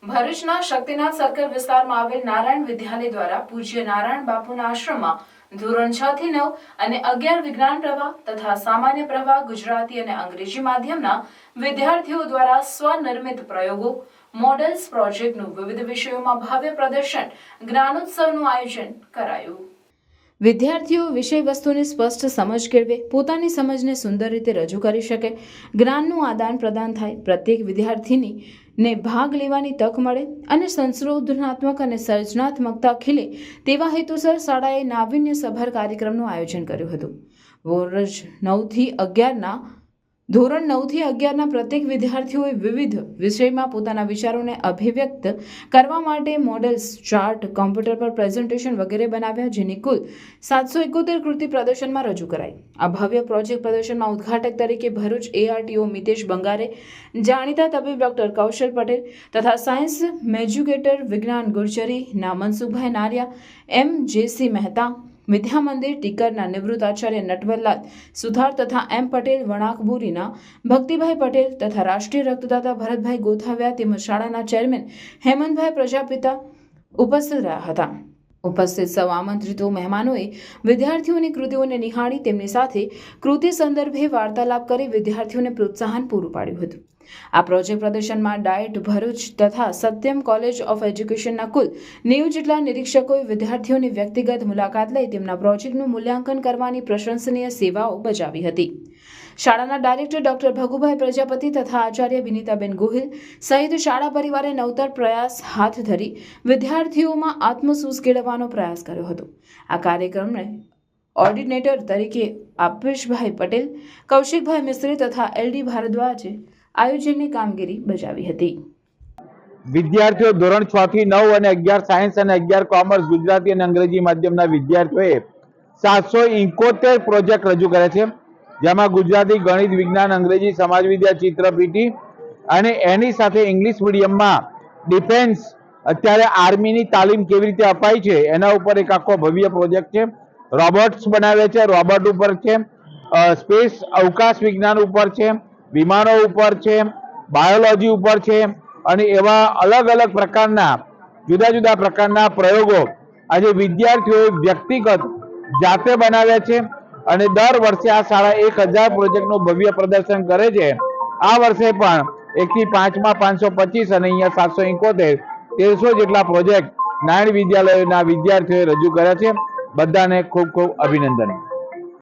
ભરૂચના શક્તિનાથ સર્કલ વિસ્તારમાં આવેલ નારાયણ વિદ્યાલય દ્વારા પૂજ્ય નારાયણ બાપુના આશ્રમમાં ધોરણ 6 થી 9 અને 11 વિજ્ઞાન પ્રવાહ તથા સામાન્ય પ્રવાહ ગુજરાતી અને અંગ્રેજી માધ્યમના વિદ્યાર્થીઓ દ્વારા સ્વનિર્મિત પ્રયોગો મોડેલ્સ પ્રોજેક્ટનું વિવિધ વિષયોમાં ભવ્ય પ્રદર્શન જ્ઞાનોત્સવનું આયોજન કરાયું। વિદ્યાર્થીઓ વિષય વસ્તુની સ્પષ્ટ સમજ કેળવે, પોતાની સમજને સુંદર રીતે રજૂ કરી શકે, જ્ઞાનનું આદાન પ્રદાન થાય, પ્રત્યેક વિદ્યાર્થીને ભાગ લેવાની તક મળે અને સંશોધનાત્મક અને સર્જનાત્મકતા ખીલે તેવા હેતુસર શાળાએ નાવીન્યસભર કાર્યક્રમનું આયોજન કર્યું હતું। ધોરણ 9 થી 11ના પ્રત્યેક વિદ્યાર્થીઓએ વિવિધ વિષયમાં પોતાના વિચારોને અભિવ્યક્ત કરવા માટે મોડેલ્સ, ચાર્ટ, કોમ્પ્યુટર પર પ્રેઝન્ટેશન વગેરે બનાવ્યા, જેની કુલ 771 કૃતિ પ્રદર્શનમાં રજૂ કરાઈ। આ ભવ્ય પ્રોજેક્ટ પ્રદર્શનમાં ઉદ્ઘાટક તરીકે ભરૂચ ARTO મિતેશ બંગારે, જાણીતા તબીબ ડોક્ટર કૌશલ પટેલ તથા સાયન્સ મેજ્યુકેટર વિજ્ઞાન ગુર્જરીના મનસુખભાઈ નારિયા, MJC મહેતા, વિદ્યા મંદિર ટીકરના નિવૃત્ત આચાર્ય નટવરલાલ સુથાર તથા M પટેલ, વણાકબુરીના ભક્તિભાઈ પટેલ તથા રાષ્ટ્રીય રક્તદાતા ભરતભાઈ ગોથાવ્યા તેમજ શાળાના ચેરમેન હેમંતભાઈ પ્રજાપિતા ઉપસ્થિત રહ્યા હતા। ઉપસ્થિત સૌ આમંત્રિતો મહેમાનોએ વિદ્યાર્થીઓની કૃતિઓને નિહાળી તેમની સાથે કૃતિ સંદર્ભે વાર્તાલાપ કરી વિદ્યાર્થીઓને પ્રોત્સાહન પૂરું પાડ્યું હતું। આ પ્રોજેક્ટ પ્રદર્શનમાં ડાયટ ભરૂચ તથા સત્યમ કોલેજ ઓફ એજ્યુકેશનના કુલ 90 જેટલા નિરીક્ષકોએ વિદ્યાર્થીઓની વ્યક્તિગત મુલાકાત લઈ તેમના પ્રોજેક્ટનું મૂલ્યાંકન કરવાની પ્રશંસનીય સેવાઓ બજાવી હતી। શાળાના ડાયરેક્ટર ડોક્ટર ભગુભાઈ પ્રજાપતિ તથા આચાર્ય વિનીતાબેન ગોહિલ સહિત શાળા પરિવારે નવતર પ્રયાસ હાથ ધરી વિદ્યાર્થીઓમાં આત્મસૂઝ કેળવવાનો પ્રયાસ કર્યો હતો। આ કાર્યક્રમને ઓર્ડિનેટર તરીકે આપેશભાઈ પટેલ, કૌશિકભાઈ મિસ્ત્રી તથા LD ભારદ્વાજે આયોજનની કામગીરી બજાવી હતી। વિદ્યાર્થીઓ ધોરણ 6 થી 9 અને 11 સાયન્સ અને 11 કોમર્સ ગુજરાતી અને અંગ્રેજી માધ્યમના વિદ્યાર્થીઓએ 771 પ્રોજેક્ટ રજૂ કર્યા છે, જેમાં ગુજરાતી, ગણિત, વિજ્ઞાન, અંગ્રેજી, સમાજવિદ્યા, ચિત્રપીટી અને એની સાથે ઇંગ્લિશ મીડિયમમાં ડિફેન્સ, અત્યારે આર્મીની તાલીમ કેવી રીતે અપાય છે એના ઉપર એક આખો ભવ્ય પ્રોજેક્ટ છે। રોબોટ્સ બનાવે છે, રોબોટ ઉપર છે, સ્પેસ અવકાશ વિજ્ઞાન ઉપર છે, વિમાનો ઉપર છે, બાયોલોજી ઉપર છે અને એવા અલગ અલગ પ્રકારના જુદા જુદા પ્રકારના પ્રયોગો આજે વિદ્યાર્થીઓએ વ્યક્તિગત જાતે બનાવ્યા છે અને દર વર્ષે આ શાળા 1000 પ્રોજેક્ટનું ભવ્ય પ્રદર્શન કરે છે। આ વર્ષે પણ 1 થી 5માં 525 અને અહીંયા 771 1300 જેટલા પ્રોજેક્ટ નારાયણ વિદ્યાલયના વિદ્યાર્થીઓએ રજૂ કર્યા છે। બધાને ખૂબ ખૂબ અભિનંદન।